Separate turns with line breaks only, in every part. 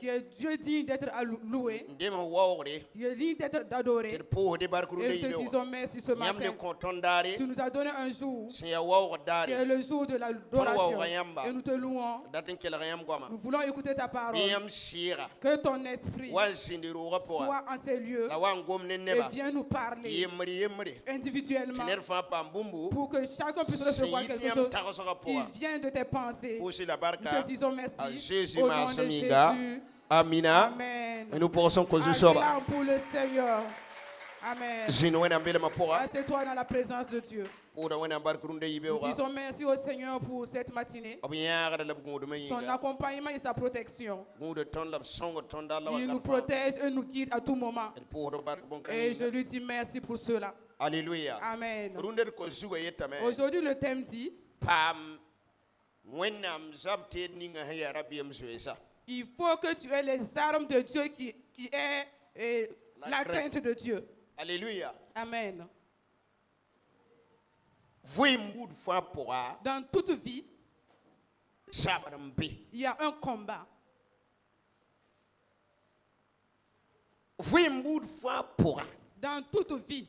qui est Dieu digne d'être loué, qui est digne d'être adoré. Et nous te disons merci ce matin. Tu nous as donné un jour qui est le jour de l'adoration. Et nous te louons. Nous voulons écouter ta parole. Que ton esprit soit en ces lieux et viens nous parler individuellement pour que chacun puisse recevoir quelque chose qui vient de tes pensées. Nous te disons merci au nom de Jésus.
Amina.
Amen.
Et nous pensons que ce soit.
Acclame pour le Seigneur. Amen. Assieds-toi dans la présence de Dieu. Nous disons merci au Seigneur pour cette matinée. Son accompagnement et sa protection. Il nous protège et nous guide à tout moment. Et je lui dis merci pour cela.
Alléluia.
Amen. Aujourd'hui, le thème dit il faut que tu aies les armes de Dieu qui est la crainte de Dieu.
Alléluia.
Amen. Dans toute vie, il y a un combat. Dans toute vie,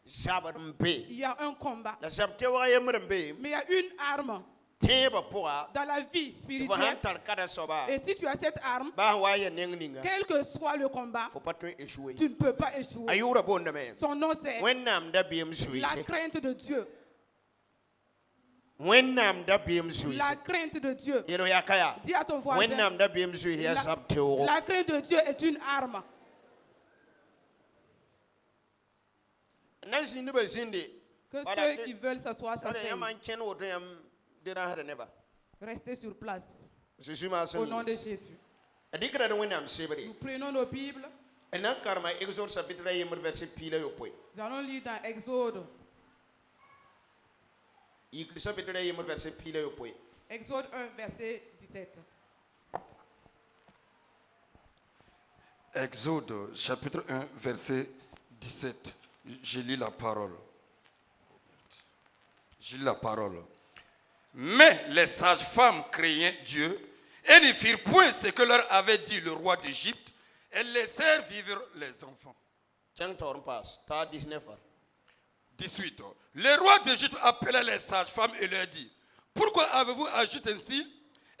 il y a un combat. Mais il y a une arme dans la vie spirituelle. Et si tu as cette arme, quel que soit le combat, tu ne peux pas échouer. Son nom c'est la crainte de Dieu. La crainte de Dieu. Dis à ton voisin, la crainte de Dieu est une arme. Que ceux qui veulent s'asseoir s'asseyent. Restez sur place. Au nom de Jésus. Nous prenons nos Bibles. Nous allons lire dans Exode. Exode 1, verset 17.
Exode, chapitre 1, verset 17. Je lis la parole. Mais les sages-femmes craignaient Dieu et ne firent point ce que leur avait dit le roi d'Égypte et laissèrent vivre les enfants. 18. Le roi d'Égypte appela les sages-femmes et leur dit: pourquoi avez-vous agi ainsi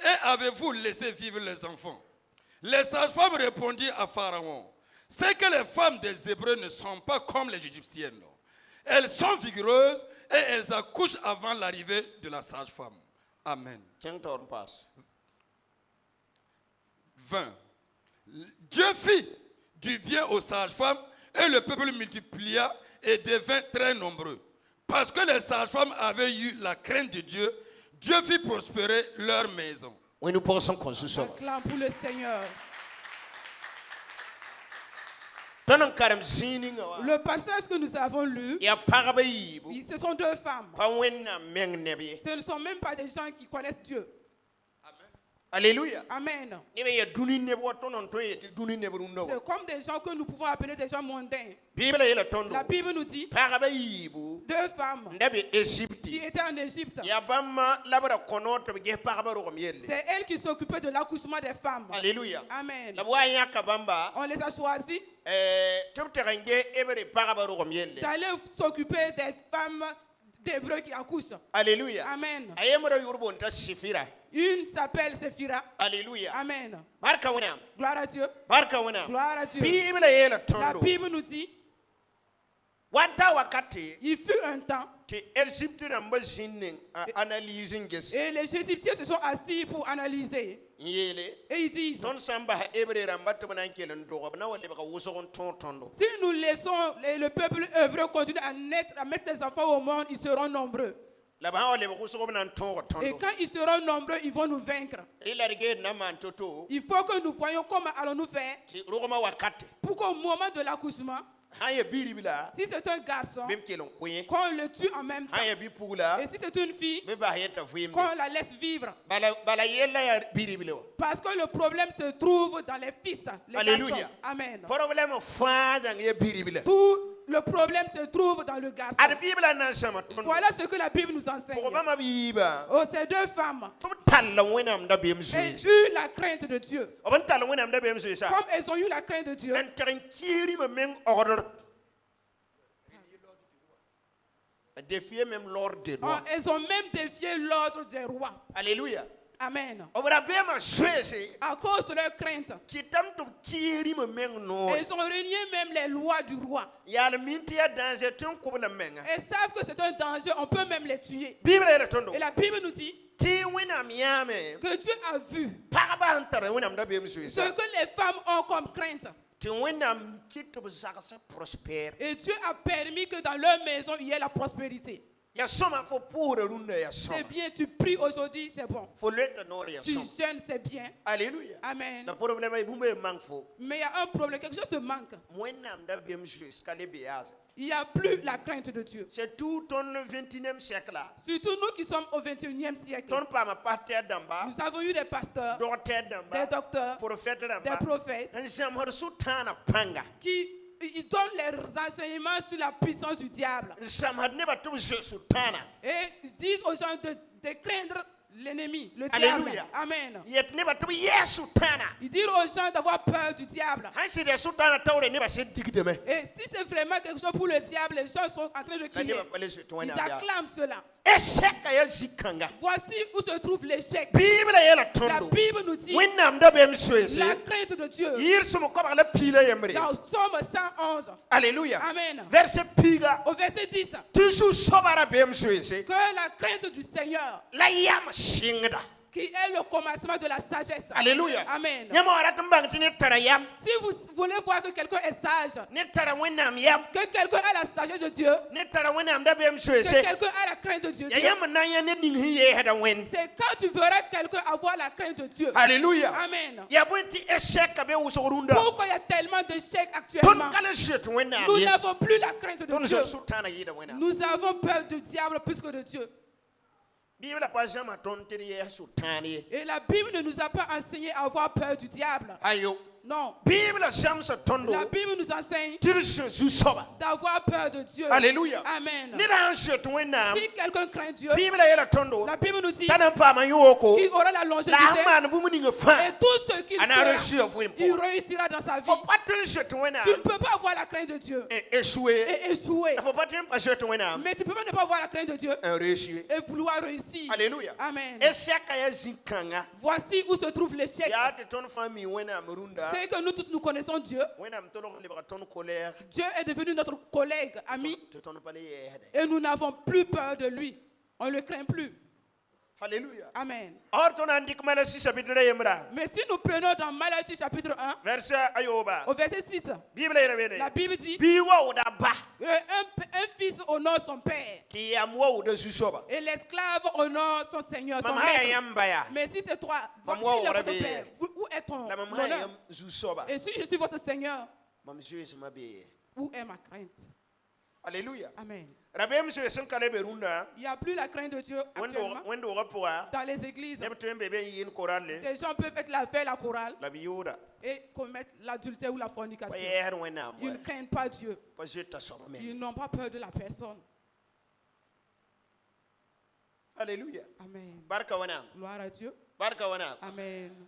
et avez-vous laissé vivre les enfants? Les sages-femmes répondirent à Pharaon: c'est que les femmes des Hébreux ne sont pas comme les Égyptiennes. Elles sont vigoureuses et elles accouchent avant l'arrivée de la sage-femme. Amen. 20. Dieu fit du bien aux sages-femmes et le peuple multiplia et devint très nombreux. Parce que les sages-femmes avaient eu la crainte de Dieu, Dieu fit prospérer leur maison.
Oui, nous pensons qu'on se sauve.
Acclame pour le Seigneur. Le passage que nous avons lu, ce sont deux femmes. Ce ne sont même pas des gens qui connaissent Dieu.
Alléluia.
Amen. C'est comme des gens que nous pouvons appeler des gens mondains. La Bible nous dit deux femmes qui étaient en Égypte. C'est elles qui s'occupaient de l'accouchement des femmes.
Alléluia.
Amen. On les a choisis d'aller s'occuper des femmes d'Hébreux qui accouchent.
Alléluia.
Amen.
Une
Une s'appelle Séphira.
Alléluia.
Amen.
Gloire
à Dieu.
Gloire
à Dieu. La Bible nous dit, il fut un temps, et les Égyptiens se sont assis pour analyser. Et ils disent, si nous laissons le peuple hébreu continuer à mettre les enfants au monde, ils seront nombreux. Et quand ils seront nombreux, ils vont nous vaincre. Il faut que nous voyions comment allons-nous faire pour qu'au moment de l'accouchement, si c'est un garçon, qu'on le tue en même temps. Et si c'est une fille, qu'on la laisse vivre. Parce que le problème se trouve dans les fils, les garçons. Amen. Tout Le problème se trouve dans le garçon. Voilà ce que la Bible nous enseigne. Oh, ces deux femmes ont eu la crainte de Dieu. Comme elles ont eu la crainte de Dieu, elles ont même défié l'ordre des rois.
Alléluia.
Amen. À cause de leur crainte, elles ont renié même les lois du roi. Elles savent que c'est un danger, on peut même les tuer. Et la Bible nous dit que Dieu a vu ce que les femmes ont comme crainte. Et Dieu a permis que dans leur maison il y ait la prospérité. C'est bien, tu pries aujourd'hui, c'est bon. Tu jeûnes, c'est bien.
Alléluia.
Amen. Mais il y a un problème, quelque chose te manque. Il n'y a plus la crainte de Dieu.
C'est tout au 21e siècle là.
Surtout nous qui sommes au 21e siècle. Nous avons eu des pasteurs, des docteurs, des prophètes qui ils donnent les enseignements sur la puissance du diable. Et ils disent aux gens de craindre l'ennemi, le diable. Amen. Ils disent aux gens d'avoir peur du diable. Et si c'est vraiment quelque chose pour le diable, les gens sont en train de crier. Ils acclament cela. Voici où se trouve l'échec. La Bible nous dit la crainte de Dieu. Dans Somme 111.
Alléluia.
Amen. Au verset 10. Que la crainte du Seigneur, qui est le commencement de la sagesse.
Alléluia.
Amen. Si vous voulez voir que quelqu'un est sage, que quelqu'un a la sagesse de Dieu, que quelqu'un a la crainte de Dieu, c'est quand tu verras quelqu'un avoir la crainte de Dieu.
Alléluia.
Amen.
Pourquoi
il y a tellement d'échecs actuellement? Nous n'avons plus la crainte de Dieu. Nous avons peur du diable plus que de Dieu. Et la Bible ne nous a pas enseigné à avoir peur du diable. Non. La Bible nous enseigne d'avoir peur de Dieu.
Alléluia.
Amen. Si quelqu'un craint Dieu, la Bible nous dit qu'il aura la longévité et tout ce qu'il fera, il réussira dans sa vie. Tu ne peux pas avoir la crainte de Dieu et échouer. Mais tu peux même ne pas avoir la crainte de Dieu et vouloir réussir.
Alléluia.
Amen. Voici où se trouve l'échec. C'est que nous tous nous connaissons Dieu. Dieu est devenu notre collègue, ami. Et nous n'avons plus peur de lui. On ne le craint plus.
Alléluia.
Amen. Mais si nous prenons dans Malachie chapitre 1, au verset 6, la Bible dit un fils honore son père et l'esclave honore son seigneur, son maître. Mais si c'est toi, voici votre père, où est ton honneur? Et si je suis votre seigneur, où est ma crainte?
Alléluia.
Amen. Il n'y a plus la crainte de Dieu actuellement. Dans les églises, des gens peuvent faire la chorale et commettre l'adultère ou la fornication. Ils ne craignent pas Dieu. Ils n'ont pas peur de la personne.
Alléluia.
Amen. Gloire à Dieu. Amen.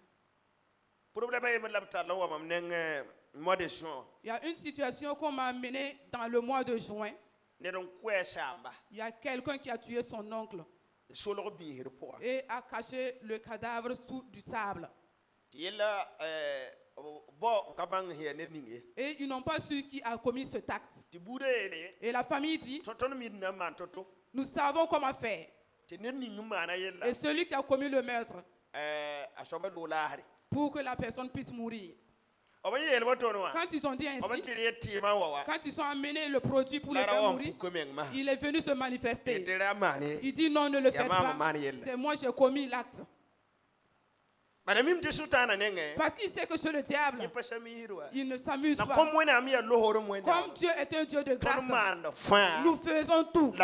Il y a une situation qu'on m'a amenée dans le mois de juin. Il y a quelqu'un qui a tué son oncle et a caché le cadavre sous du sable. Et ils n'ont pas su qui a commis cet acte. Et la famille dit, nous savons comment faire. Et celui qui a commis le meurtre, pour que la personne puisse mourir. Quand ils ont dit ainsi, quand ils ont amené le produit pour le faire mourir, il est venu se manifester. Il dit non, ne le faites pas. C'est moi qui ai commis l'acte. Parce qu'il sait que c'est le diable. Il ne s'amuse pas. Comme Dieu est un Dieu de grâce, nous faisons tout.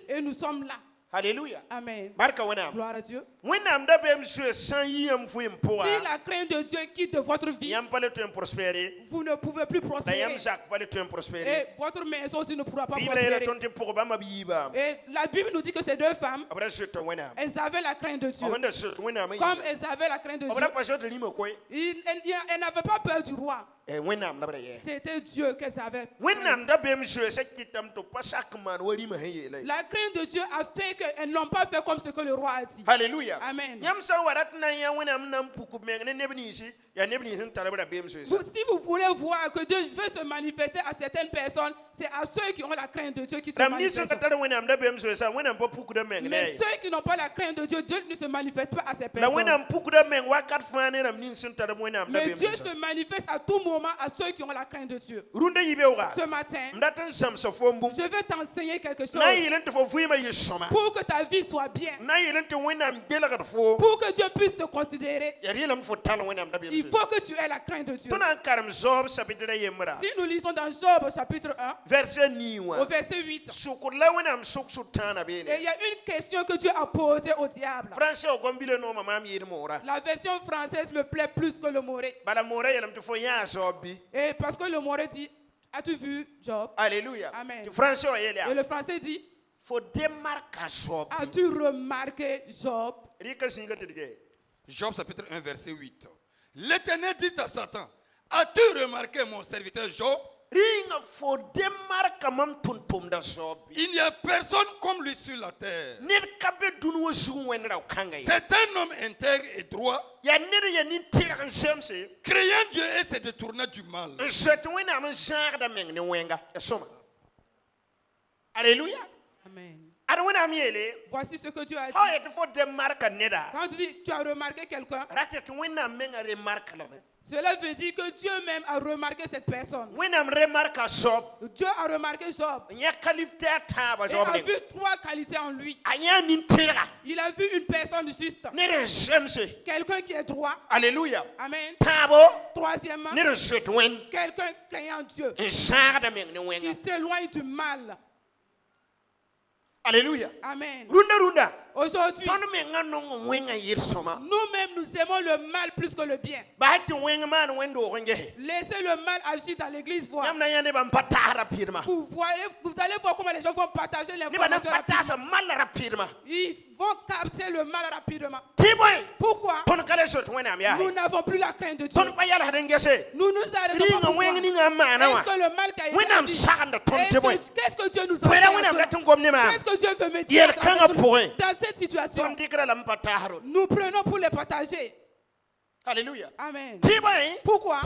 Et nous sommes là.
Alléluia.
Amen.
Barka wena.
Gloire à Dieu.
Wena da bem su san yiyam fu
Si
impoa.
la crainte de Dieu quitte votre vie,
Yam pale tu prospérer.
vous ne pouvez plus
Da
prospérer.
yam sak pale tu prospérer.
Et votre maison aussi ne pourra pas
Bible ere
prospérer.
tonte poba ma biba.
Et la Bible nous dit que ces deux femmes,
Abra su to wena.
elles avaient la crainte de Dieu.
Abanda su wena ma.
Comme elles avaient la crainte de
Abra
Dieu,
pa su to limo koy.
elles n'avaient pas peur du roi.
Wena am labra ye.
C'était Dieu qu'elles avaient.
Wena am da bem su se kitam to pasak man wari ma heye lai.
La crainte de Dieu a fait qu'elles n'ont pas fait comme ce que le roi a dit.
Alléluia.
Amen.
Yam sa warat na ya wena am nam puku me ne nebni si ya nebni hin tarabra bem su.
Si vous voulez voir que Dieu veut se manifester à certaines personnes, c'est à ceux qui ont la crainte de Dieu qui se manifestent. Mais ceux qui n'ont pas la crainte de Dieu, Dieu ne se manifeste pas à ces personnes. Mais Dieu se manifeste à tout moment à ceux qui ont la crainte de Dieu. Ce matin, je veux t'enseigner quelque chose pour que ta vie soit bien, pour que Dieu puisse te considérer. Il faut que tu aies la crainte de Dieu. Si nous lisons dans Job chapitre 1, au verset 8, et il y a une question que Dieu a posée au diable. La version française me plaît plus que le moré. Et parce que le moré dit, as-tu vu Job?
Alléluia.
Amen.
Et
Et le français dit, as-tu remarqué Job?
Job chapitre 1 verset 8. L'Éternel dit à Satan, as-tu remarqué mon serviteur Job? Il n'y a personne comme lui sur la terre. C'est un homme intègre et droit, craignant Dieu et se détournant du mal.
Alléluia.
Amen.
Amen.
Voici ce que Dieu a dit. Quand tu dis, tu as remarqué quelqu'un, cela veut dire que Dieu même a remarqué cette personne. Dieu a remarqué Job et a vu trois qualités en lui. Il a vu une personne juste, quelqu'un qui est droit.
Alléluia.
Amen. Troisièmement, quelqu'un craignant Dieu, qui s'éloigne du mal.
Alléluia.
Amen.
Runda.
Aujourd'hui, nous-mêmes, nous aimons le mal plus que le bien. Laissez le mal agir dans l'église voir. Vous allez voir comment les gens vont partager l'information rapidement. Ils vont capter le mal rapidement. Pourquoi? Nous n'avons plus la crainte de Dieu. Nous nous arrêtons pas pour voir. Est-ce que le mal qui a été agi? Qu'est-ce que Dieu nous a fait? Qu'est-ce que Dieu veut me dire dans cette situation? Nous prenons pour les partager.
Alléluia.
Amen.
Pourquoi?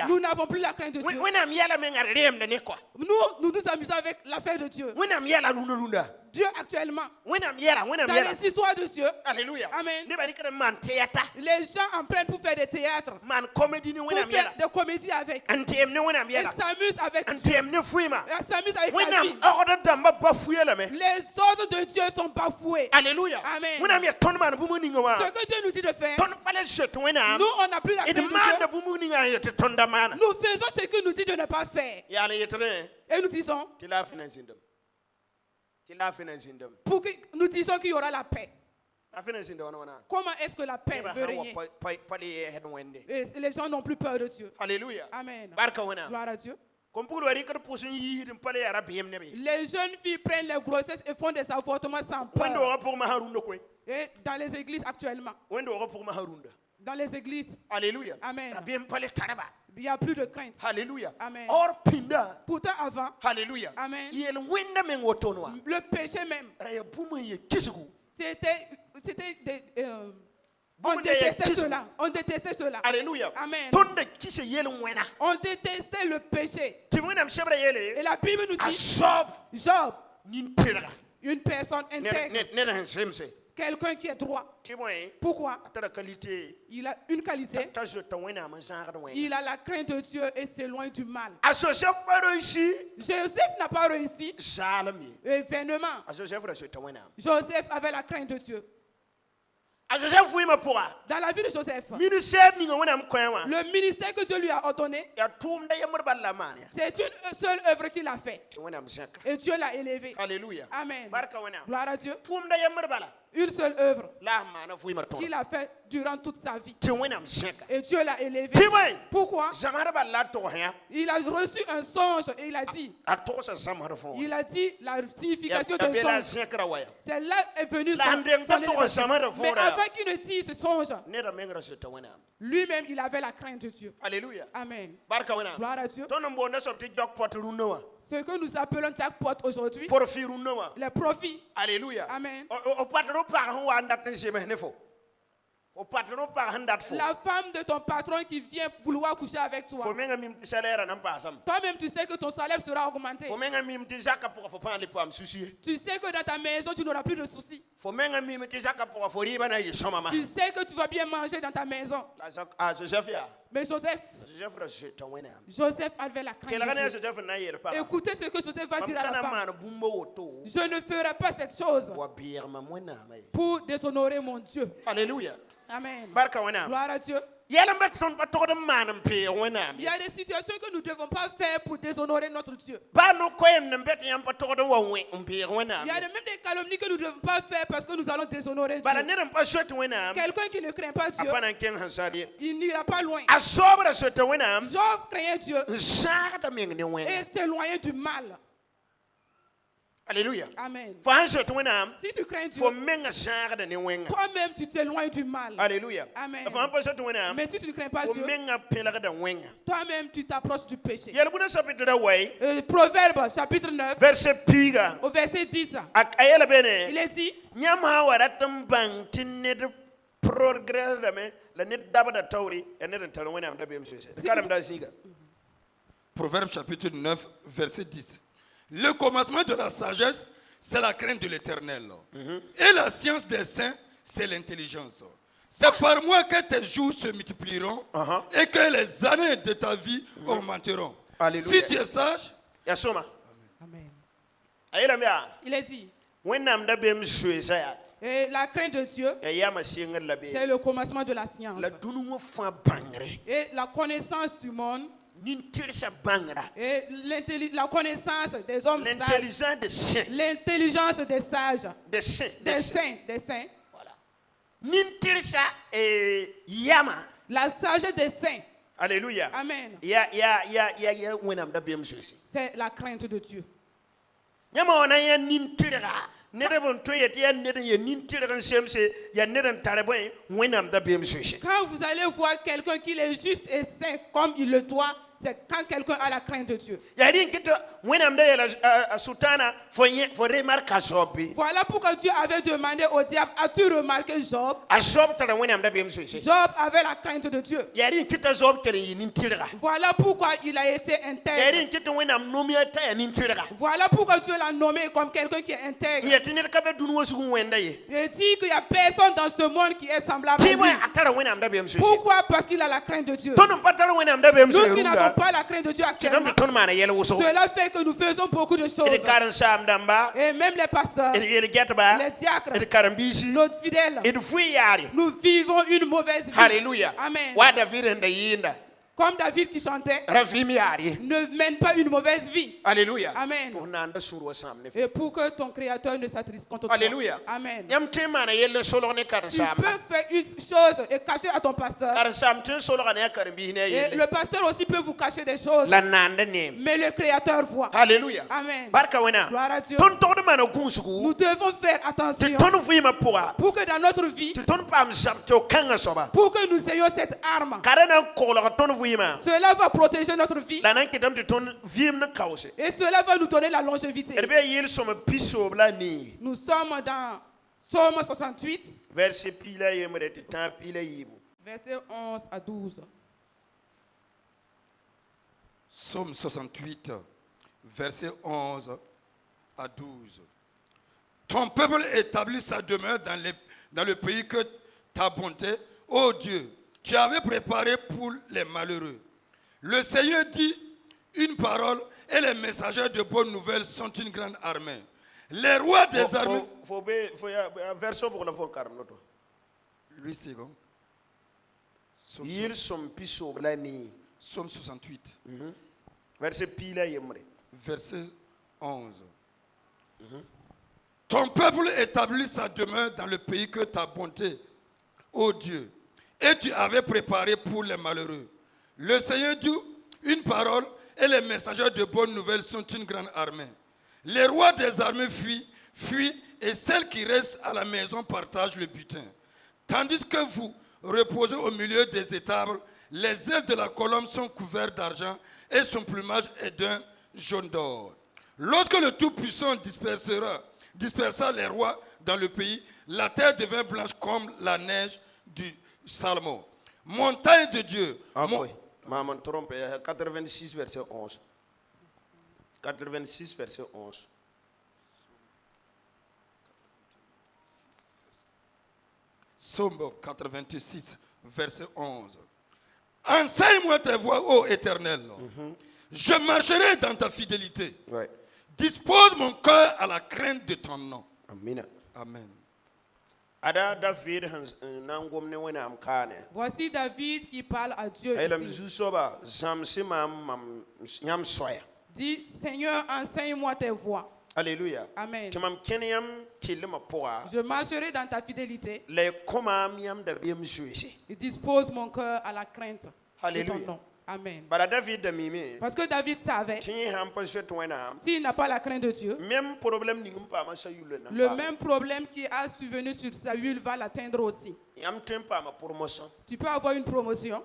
Nous n'avons plus la crainte de Dieu. Nous nous amusons avec l'affaire de Dieu. Dieu actuellement, dans les histoires de Dieu,
Alléluia.
Amen, les gens en prennent pour faire des théâtres, pour faire des comédies avec, et s'amusent avec Dieu, et s'amusent avec la vie. Les ordres de Dieu sont bafoués.
Alléluia.
Amen. Ce que Dieu nous dit de faire, nous on n'a plus la crainte de Dieu. Nous faisons ce qu'il nous dit de ne pas faire. Et nous disons, nous disons qu'il y aura la paix. Comment est-ce que la paix veut régner? Et les gens n'ont plus peur de Dieu.
Alléluia.
Amen. Gloire à Dieu. Les jeunes filles prennent les grossesses et font des avortements sans peur. Et dans les églises actuellement. Dans les églises.
Alléluia.
Amen. Il n'y a plus de crainte.
Alléluia.
Amen.
Pourtant
avant.
Alléluia.
Amen. Le péché même. C'était on détestait cela. On détestait cela.
Alléluia.
Amen. On détestait le péché. Et la Bible nous dit Job, une personne intègre, quelqu'un qui est droit. Pourquoi? Il a une qualité. Il a la crainte de Dieu et s'éloigne du mal. Joseph n'a pas réussi. Et vainement. Joseph avait la crainte de Dieu. Dans la vie de Joseph, le ministère que Dieu lui a ordonné, c'est une seule œuvre qu'il a fait. Et Dieu l'a élevé.
Alléluia.
Amen.
Barka wana.
Gloire à Dieu.
Tumda yamar bala.
Une seule œuvre
La mana fu yamar
qu'il a fait durant toute sa vie.
Ti wana mseka.
Et Dieu l'a élevé.
Tibai.
Pourquoi?
Zamara bala to haya.
Il a reçu un songe et il a dit.
Atosa zamara fo.
Il a dit la signification d'un songe. C'est là est venu son élévation. Mais avant qu'il ne dise ce songe, lui-même il avait la crainte de Dieu.
Alléluia.
Amen.
Barka wana.
Gloire à Dieu.
Tonombo na sorti jackpot runowa.
Ce que nous appelons jackpot aujourd'hui,
Profit runowa.
les profits.
Alléluia.
Amen.
O patron par ho andat njeme nefo. O patron par handat fo.
La femme de ton patron qui vient vouloir coucher avec toi.
Fo menga mim salaire na pasam.
Toi-même, tu sais que ton salaire sera augmenté.
Fo menga mim tizaka pour fo pas les pam souci.
Tu sais que dans ta maison, tu n'auras plus de soucis.
Fo menga mim tizaka pour fo riba na yisoma mama.
Tu sais que tu vas bien manger dans ta maison.
Ah Joseph ya.
Mais Joseph avait la crainte de Dieu. Écoutez ce que Joseph va dire à la femme. Je ne ferai pas cette chose pour déshonorer mon Dieu.
Alléluia.
Amen.
Gloire
Gloire à Dieu. Il y a des situations que nous ne devons pas faire pour déshonorer notre Dieu. Il y a même des calomnies que nous ne devons pas faire parce que nous allons déshonorer Dieu. Quelqu'un qui ne craint pas Dieu, il n'ira pas loin. Job craignait Dieu et s'éloignait du mal.
Alléluia.
Amen.
Si
tu crains Dieu, toi-même tu t'éloignes du mal.
Alléluia.
Amen. Mais si tu ne crains pas Dieu, toi-même tu t'approches du péché. Proverbe chapitre 9, au verset 10, il est dit,
Proverbe chapitre 9, verset 10. Le commencement de la sagesse, c'est la crainte de l'Éternel. Et la science des saints, c'est l'intelligence. C'est par moi que tes jours se multiplieront et que les années de ta vie augmenteront.
Alléluia.
Si tu es sage,
Amen. Il est dit, et la crainte de Dieu, c'est le commencement de la science. Et la connaissance du monde, et la connaissance des hommes sages, l'intelligence des sages, des saints.
Voilà.
La sagesse des saints.
Alléluia.
Amen. C'est la crainte de Dieu. Quand vous allez voir quelqu'un qui est juste et saint comme il le doit, c'est quand quelqu'un a la crainte de Dieu. Voilà pourquoi Dieu avait demandé au diable, as-tu remarqué Job? Job avait la crainte de Dieu. Voilà pourquoi il a été intègre. Voilà pourquoi Dieu l'a nommé comme quelqu'un qui est intègre. Il dit qu'il n'y a personne dans ce monde qui est semblable à lui. Pourquoi? Parce qu'il a la crainte de Dieu. Nous qui n'avons pas la crainte de Dieu actuellement, cela fait que nous faisons beaucoup de choses. Et même les pasteurs, les diacres, nos fidèles, nous vivons une mauvaise vie.
Alléluia.
Amen. Comme David qui chantait, ne mène pas une mauvaise vie.
Alléluia.
Amen. Et pour que ton Créateur ne s'attriste contre toi.
Alléluia.
Amen. Tu peux faire une chose et cacher à ton pasteur. Et le pasteur aussi peut vous cacher des choses. Mais le Créateur voit.
Alléluia.
Amen.
Gloire
à Dieu. Nous devons faire attention pour que dans notre vie, pour que nous ayons cette arme. Cela va protéger notre vie. Et cela va nous donner la longévité. Nous sommes dans Psaume 68, verset 11 à 12.
Psaume 68, verset 11 à 12. Ton peuple établit sa demeure dans le pays que ta bonté, ô Dieu, tu avais préparé pour les malheureux. Le Seigneur dit une parole et les messagers de bonnes nouvelles sont une grande armée. Les rois des armées... 8 secondes. Psaume 68. Verset 11. Ton peuple établit sa demeure dans le pays que ta bonté, ô Dieu, et tu avais préparé pour les malheureux. Le Seigneur dit une parole et les messagers de bonnes nouvelles sont une grande armée. Les rois des armées fuient et celles qui restent à la maison partagent le butin. Tandis que vous reposez au milieu des étables, les ailes de la colombe sont couvertes d'argent et son plumage est d'un jaune d'or. Lorsque le Tout-Puissant dispersa les rois dans le pays, la terre devint blanche comme la neige du Salmon. Montagne de Dieu.
Maman trompe, 86 verset 11. 86 verset 11.
Psaume 86 verset 11. Enseigne-moi tes voies, ô Éternel. Je marcherai dans ta fidélité.
Ouais.
Dispose mon cœur à la crainte de ton nom.
Amen.
Amen.
Voici David qui parle à Dieu ici. Dit, Seigneur, enseigne-moi tes voies.
Alléluia.
Amen. Je marcherai dans ta fidélité. Et dispose mon cœur à la crainte de ton nom. Amen. Parce que David savait, s'il n'a pas la crainte de Dieu, le même problème qui a survenu sur Saül va l'atteindre aussi. Tu peux avoir une promotion,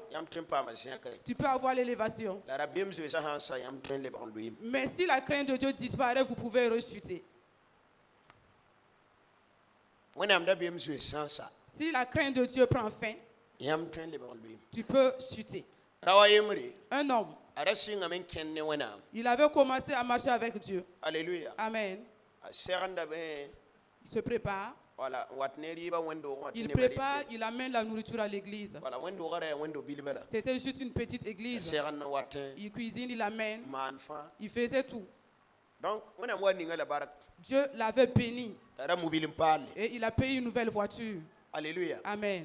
tu peux avoir l'élévation, mais si la crainte de Dieu disparaît, vous pouvez rechuter. Si la crainte de Dieu prend fin, tu peux chuter. Un homme, il avait commencé à marcher avec Dieu.
Alléluia.
Amen. Il se prépare. Il prépare, il amène la nourriture à l'église. C'était juste une petite église. Il cuisine, il amène. Il faisait tout. Dieu l'avait béni. Et il a payé une nouvelle voiture.
Alléluia.
Amen.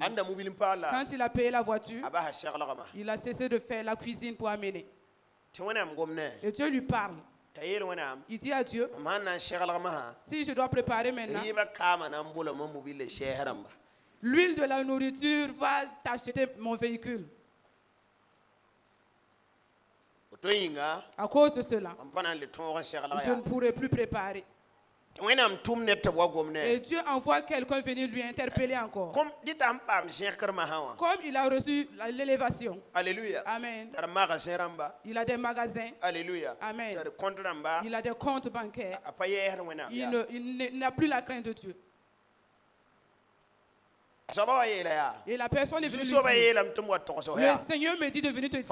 Quand il a payé la voiture, il a cessé de faire la cuisine pour amener. Et Dieu lui parle. Il dit à Dieu, si je dois préparer maintenant, l'huile de la nourriture va t'acheter mon véhicule. À cause de cela, je ne pourrai plus préparer. Et Dieu envoie quelqu'un venir lui interpeller encore. Comme il a reçu l'élévation.
Alléluia.
Amen. Il a des magasins.
Alléluia.
Amen. Il a des comptes bancaires. Il n'a plus la crainte de Dieu. Et la personne est venue lui dire, le Seigneur me dit de venir te dire,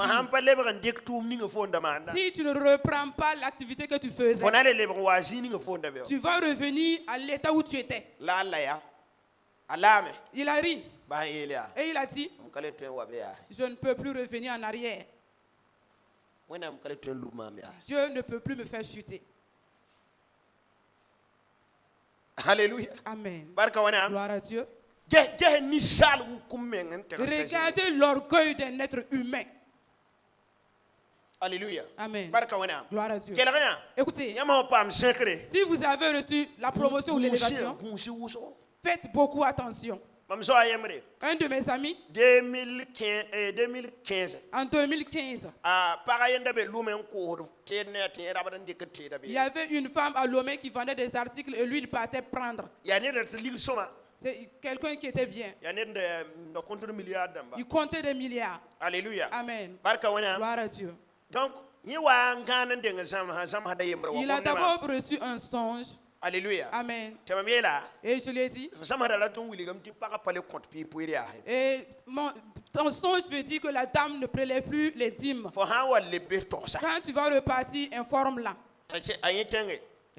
si tu ne reprends pas l'activité que tu faisais, tu vas revenir à l'état où tu étais. Il a ri. Et il a dit, je ne peux plus revenir en arrière. Dieu ne peut plus me faire chuter.
Alléluia.
Amen. Gloire à Dieu. Regardez l'orgueil d'un être humain.
Alléluia.
Amen. Gloire à Dieu. Écoutez, si vous avez reçu la promotion ou l'élévation, faites beaucoup attention. Un de mes amis,
2015,
en 2015, il y avait une femme à Lomé qui vendait des articles et lui il partait prendre. C'est quelqu'un qui était bien. Il comptait des milliards.
Alléluia.
Amen. Gloire à Dieu.
Donc, il
a d'abord reçu un songe.
Alléluia.
Amen. Et je lui ai dit, et ton songe veut dire que la dame ne prélève plus les dîmes. Quand tu vas repartir, informe-la.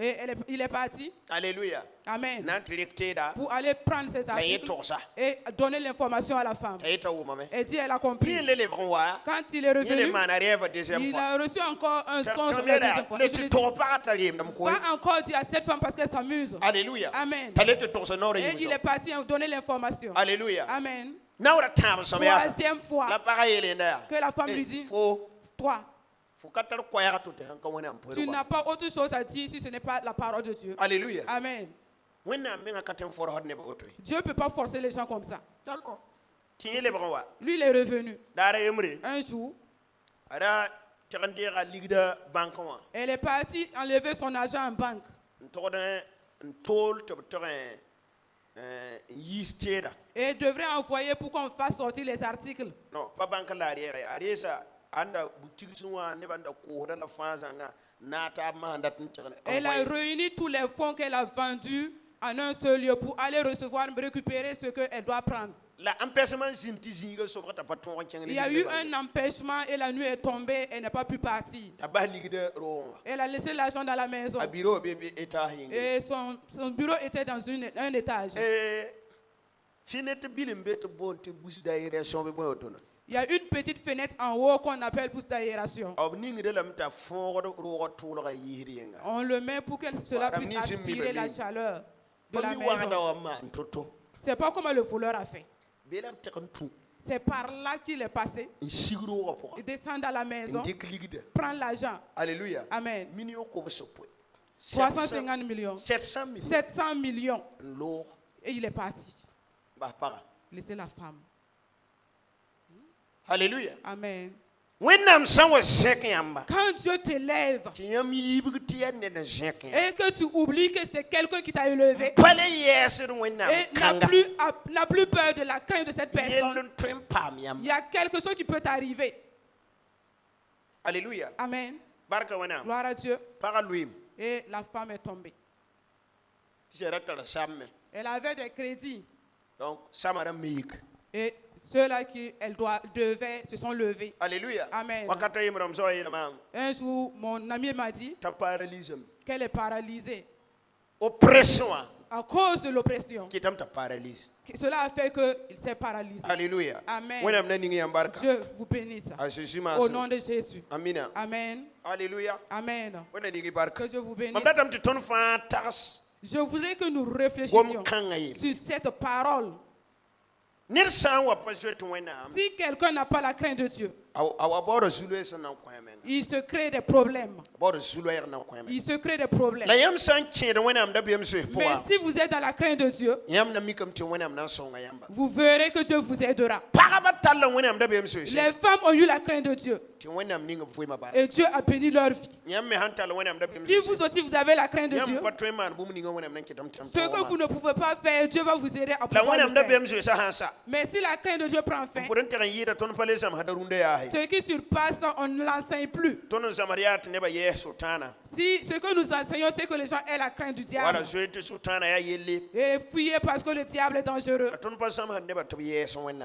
Et il est parti.
Alléluia.
Amen.
Nan directé da.
Pour aller prendre ses articles et donner l'information à la femme. Et dit, elle a compris. Quand il est revenu, il a reçu encore un son sur la deuxième fois. Va encore dire à cette femme parce qu'elle s'amuse.
Alléluia.
Amen. Et il est parti donner l'information.
Alléluia.
Amen.
Troisième
fois que la femme lui dit, toi, tu n'as pas autre chose à dire si ce n'est pas la parole de Dieu.
Alléluia.
Amen. Dieu ne peut pas forcer les gens comme ça.
D'accord.
Lui, il est revenu. Un jour, elle est partie enlever son argent en banque. Et devrait envoyer pour qu'on fasse sortir les articles.
Non, pas banque l'arrière.
Elle a réuni tous les fonds qu'elle a vendus en un seul lieu pour aller récupérer ce qu'elle doit prendre. Il y a eu un empêchement et la nuit est tombée, elle n'a pas pu partir. Elle a laissé l'argent dans la maison. Et son bureau était dans un étage. Il y a une petite fenêtre en haut qu'on appelle pousse d'aération. On le met pour que cela puisse aspirer la chaleur de la maison. C'est pas comme le voleur a fait. C'est par là qu'il est passé. Il descend dans la maison, prend l'argent.
Alléluia.
Amen. 350 millions. 700 millions. Et il est parti. Laissez la femme.
Alléluia.
Amen.
Quand
Dieu t'élève et que tu oublies que c'est quelqu'un qui t'a élevé et n'a plus peur de la crainte de cette personne, il y a quelque chose qui peut t'arriver.
Alléluia.
Amen. Gloire à Dieu. Et la femme est tombée. Elle avait des crédits.
Donc,
et ceux-là qu'elle devait se sont levés.
Alléluia.
Amen. Un jour, mon ami m'a dit qu'elle est paralysée.
Oppression.
À cause de l'oppression. Cela a fait qu'il s'est paralysé.
Alléluia.
Amen. Dieu vous bénisse. Au nom de Jésus.
Amen.
Amen.
Alléluia.
Amen. Que Dieu vous bénisse. Je voudrais que nous réfléchissions sur cette parole. Si quelqu'un n'a pas la crainte de Dieu, il se crée des problèmes. Il se crée des problèmes. Mais si vous êtes dans la crainte de Dieu, vous verrez que Dieu vous aidera. Les femmes ont eu la crainte de Dieu. Et Dieu a béni leur vie. Si vous aussi vous avez la crainte de Dieu, ce que vous ne pouvez pas faire, Dieu va vous aider à pouvoir le faire. Mais si la crainte de Dieu prend fin, ce qui surpasse, on ne l'enseigne plus. Si ce que nous enseignons, c'est que les gens aient la crainte du diable. Et fuyez parce que le diable est dangereux.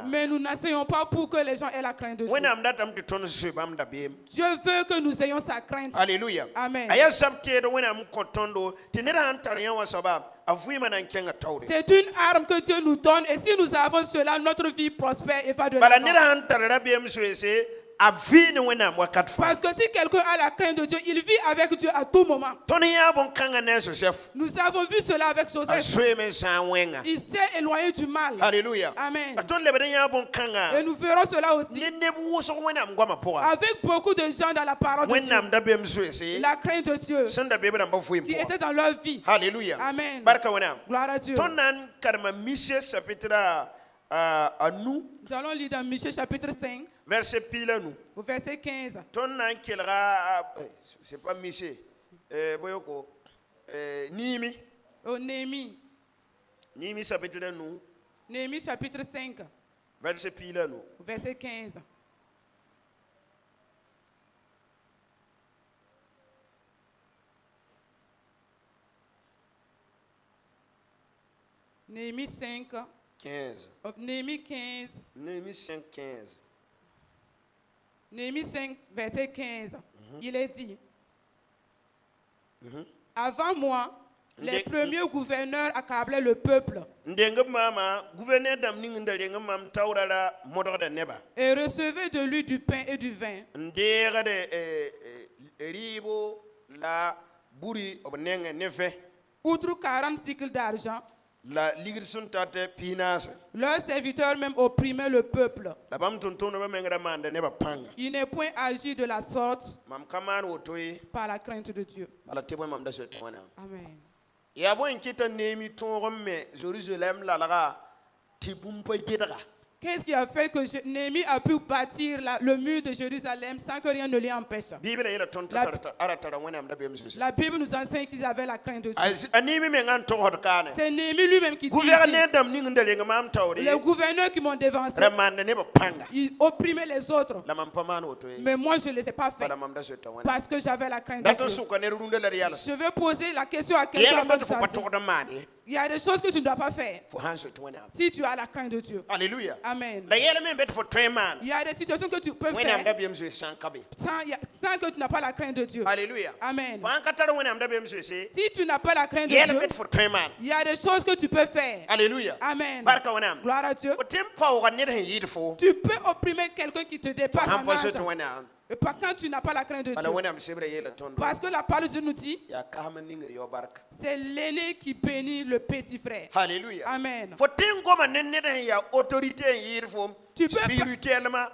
Mais nous n'enseignons pas pour que les gens aient la crainte de Dieu. Dieu veut que nous ayons sa crainte.
Alléluia.
Amen. C'est une arme que Dieu nous donne et si nous avons cela, notre vie prospère et va de l'avant. Parce que si quelqu'un a la crainte de Dieu, il vit avec Dieu à tout moment. Nous avons vu cela avec Joseph. Il s'est éloigné du mal.
Alléluia.
Amen. Et nous verrons cela aussi avec beaucoup de gens dans la parole de Dieu. La crainte de Dieu qui était dans leur vie.
Alléluia.
Amen. Gloire à Dieu. Nous allons lire dans Michée chapitre 5.
Verset pile nous.
Au verset 15.
C'est pas Michée. Néhémie.
Oh, Néhémie.
Néhémie chapitre nous.
Néhémie chapitre 5.
Verset pile nous.
Verset 15. Néhémie 5.
15.
Néhémie 15.
Néhémie 5, 15.
Néhémie 5, verset 15. Il est dit. Avant moi, les premiers gouverneurs accablaient le peuple
et
recevaient de lui du pain et du vin. Outre 40 cycles d'argent, leurs serviteurs même opprimaient le peuple. Il n'est point agi de la sorte par la crainte de Dieu. Amen. Qu'est-ce qui a fait que Néhémie a pu bâtir le mur de Jérusalem sans que rien ne l'y empêche? La Bible nous enseigne qu'ils avaient la crainte de Dieu. C'est Néhémie lui-même qui dit ici, les gouverneurs qui m'ont dévancé, ils opprimaient les autres. Mais moi, je ne les ai pas fait parce que j'avais la crainte de Dieu. Je vais poser la question à quelqu'un avant de sortir. Il y a des choses que tu ne dois pas faire si tu as la crainte de Dieu.
Alléluia.
Amen. Il y a des situations que tu peux faire sans que tu n'as pas la crainte de Dieu.
Alléluia.
Amen. Si tu n'as pas la crainte de Dieu, il y a des choses que tu peux faire.
Alléluia.
Amen. Gloire à Dieu. Tu peux opprimer quelqu'un qui te dépasse en âge. Et pas quand tu n'as pas la crainte de Dieu. Parce que la parole de Dieu nous dit, c'est l'aîné qui bénit le petit frère.
Alléluia.
Amen.
Tu peux spirituellement,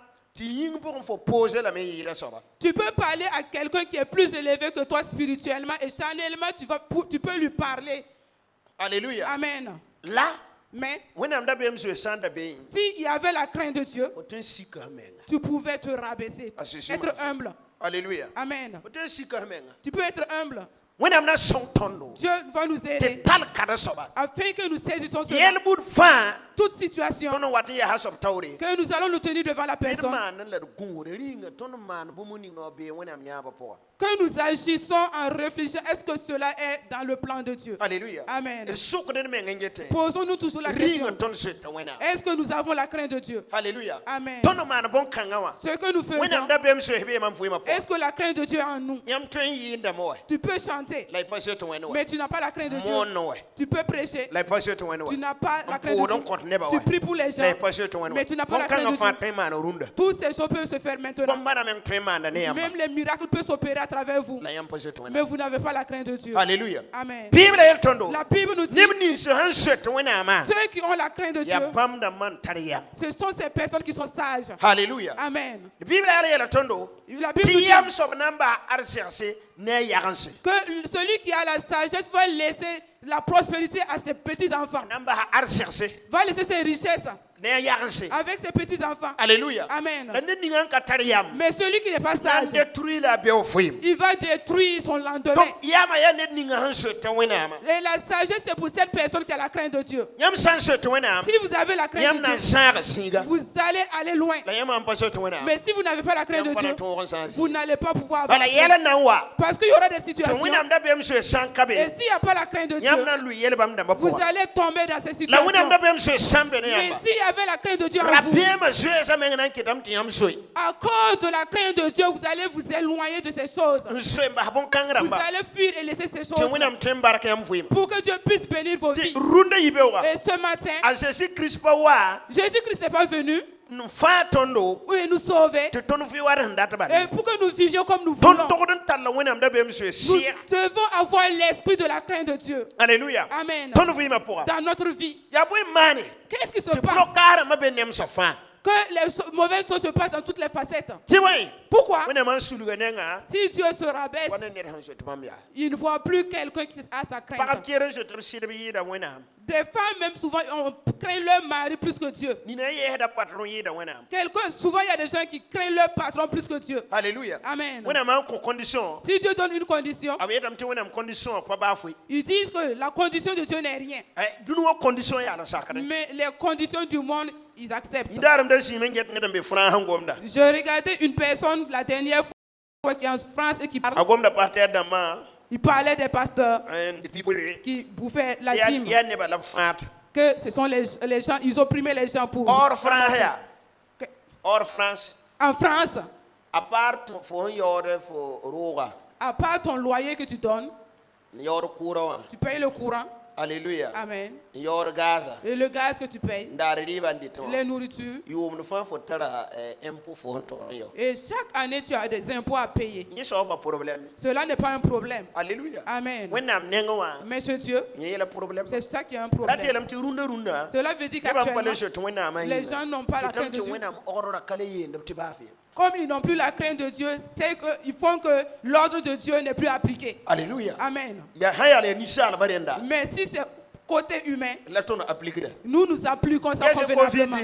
tu peux parler à quelqu'un qui est plus élevé que toi spirituellement et charnellement, tu peux lui parler.
Alléluia.
Amen.
Là,
mais
s'il
y avait la crainte de Dieu, tu pouvais te rabaisser, être humble.
Alléluia.
Amen. Tu peux être humble. Dieu va nous aider afin que nous saisissions toute situation que nous allons nous tenir devant la personne, que nous agissons en réfléchissant, est-ce que cela est dans le plan de Dieu?
Alléluia.
Amen. Posons-nous toujours la question, est-ce que nous avons la crainte de Dieu?
Alléluia.
Amen. Ce que nous faisons, est-ce que la crainte de Dieu est en nous? Tu peux chanter, mais tu n'as pas la crainte de Dieu. Tu peux prêcher, tu n'as pas la crainte de Dieu. Tu pries pour les gens, mais tu n'as pas la crainte de Dieu. Toutes ces choses peuvent se faire maintenant. Même les miracles peuvent s'opérer à travers vous, mais vous n'avez pas la crainte de Dieu.
Alléluia.
Amen.
La
Bible nous dit, ceux qui ont la crainte de Dieu, ce sont ces personnes qui sont sages.
Alléluia.
Amen.
La Bible nous dit
que celui qui a la sagesse va laisser la prospérité à ses petits-enfants, va laisser ses richesses avec ses petits-enfants.
Alléluia.
Amen. Mais celui qui n'est pas sage, il va détruire son lendemain. Et la sagesse, c'est pour cette personne qui a la crainte de Dieu. Si vous avez la crainte de Dieu, vous allez aller loin. Mais si vous n'avez pas la crainte de Dieu, vous n'allez pas pouvoir avancer. Parce qu'il y aura des situations, et s'il n'y a pas la crainte de Dieu, vous allez tomber dans ces situations. Mais s'il y avait la crainte de Dieu en vous, à cause de la crainte de Dieu, vous allez vous éloigner de ces choses. Vous allez fuir et laisser ces choses pour que Dieu puisse bénir vos vies. Et ce matin, Jésus-Christ n'est pas venu nous sauver et pour que nous vivions comme nous voulons. Nous devons avoir l'esprit de la crainte de Dieu.
Alléluia.
Amen.
Dans
notre vie, qu'est-ce qui se passe? Que les mauvaises choses se passent dans toutes les facettes. Pourquoi? Si Dieu se rabaisse, il ne voit plus quelqu'un qui a sa crainte. Des femmes même souvent craignent leur mari plus que Dieu. Souvent il y a des gens qui craignent leur patron plus que Dieu.
Alléluia.
Amen. Si Dieu donne une condition, ils disent que la condition de Dieu n'est rien. Mais les conditions du monde, ils acceptent. Je regardais une personne la dernière fois qui est en France et qui parle. Il parlait des pasteurs qui bouffaient la dîme. Que ce sont les gens, ils opprimaient les gens pour.
Hors France.
En France,
à part
ton loyer que tu donnes, Tu payes le courant.
Alléluia.
Amen.
Et le
gaz que tu payes. Les nourritures. Et chaque année, tu as des impôts à payer. Cela n'est pas un problème.
Alléluia.
Amen. Mais chez Dieu, c'est ça qui est un problème. Cela veut dire qu'actuellement, les gens n'ont pas la crainte de Dieu. Comme ils n'ont plus la crainte de Dieu, c'est qu'ils font que l'ordre de Dieu n'est plus appliqué.
Alléluia.
Amen. Mais si c'est côté humain, nous appliquons ça convenablement.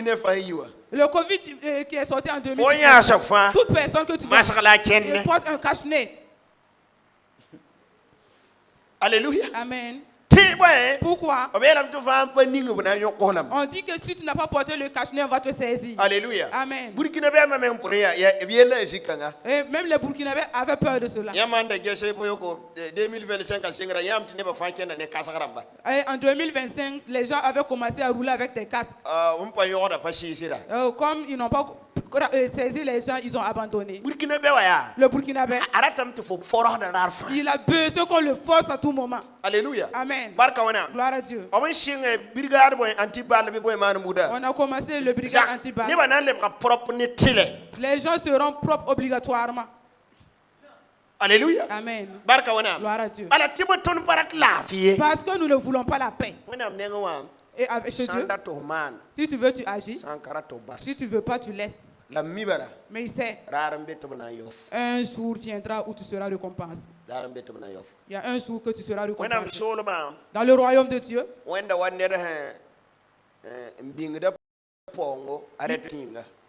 Le Covid qui est sorti en 2019, toute personne que tu vois porte un cache-nez.
Alléluia.
Amen. Pourquoi? On dit que si tu n'as pas porté le cache-nez, on va te saisir.
Alléluia.
Amen. Et même les Burkinabés avaient peur de cela. Et en 2025, les gens avaient commencé à rouler avec des casques. Comme ils n'ont pas saisi les gens, ils ont abandonné. Le Burkinabé, il a besoin qu'on le force à tout moment.
Alléluia.
Amen. Gloire à Dieu. On a commencé le brigade anti-balle. Les gens seront propres obligatoirement.
Alléluia.
Amen.
Gloire
à Dieu. Parce que nous ne voulons pas la paix. Et avec chez Dieu, si tu veux, tu agis. Si tu ne veux pas, tu laisses. Mais il sait, un jour viendra où tu seras récompensé. Il y a un jour que tu seras récompensé. Dans le royaume de Dieu,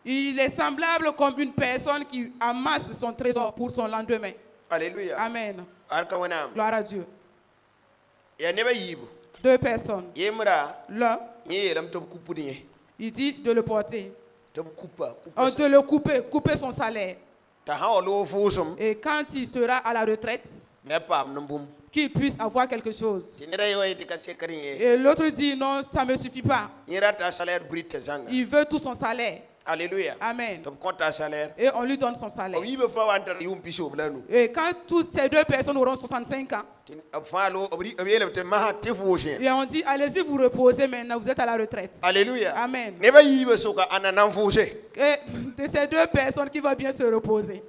il est semblable comme une personne qui amasse son trésor pour son lendemain.
Alléluia.
Amen. Gloire à Dieu. Deux personnes. L'un, il dit de le porter. On te le couper son salaire. Et quand il sera à la retraite, qu'il puisse avoir quelque chose. Et l'autre dit non, ça ne me suffit pas. Il veut tout son salaire.
Alléluia.
Amen.
Salaire.
Et on lui donne son salaire. Et quand toutes ces deux personnes auront 65 ans, et on dit allez-y vous reposez maintenant, vous êtes à la retraite.
Alléluia.
Amen. Et de ces deux personnes qui vont bien se reposer.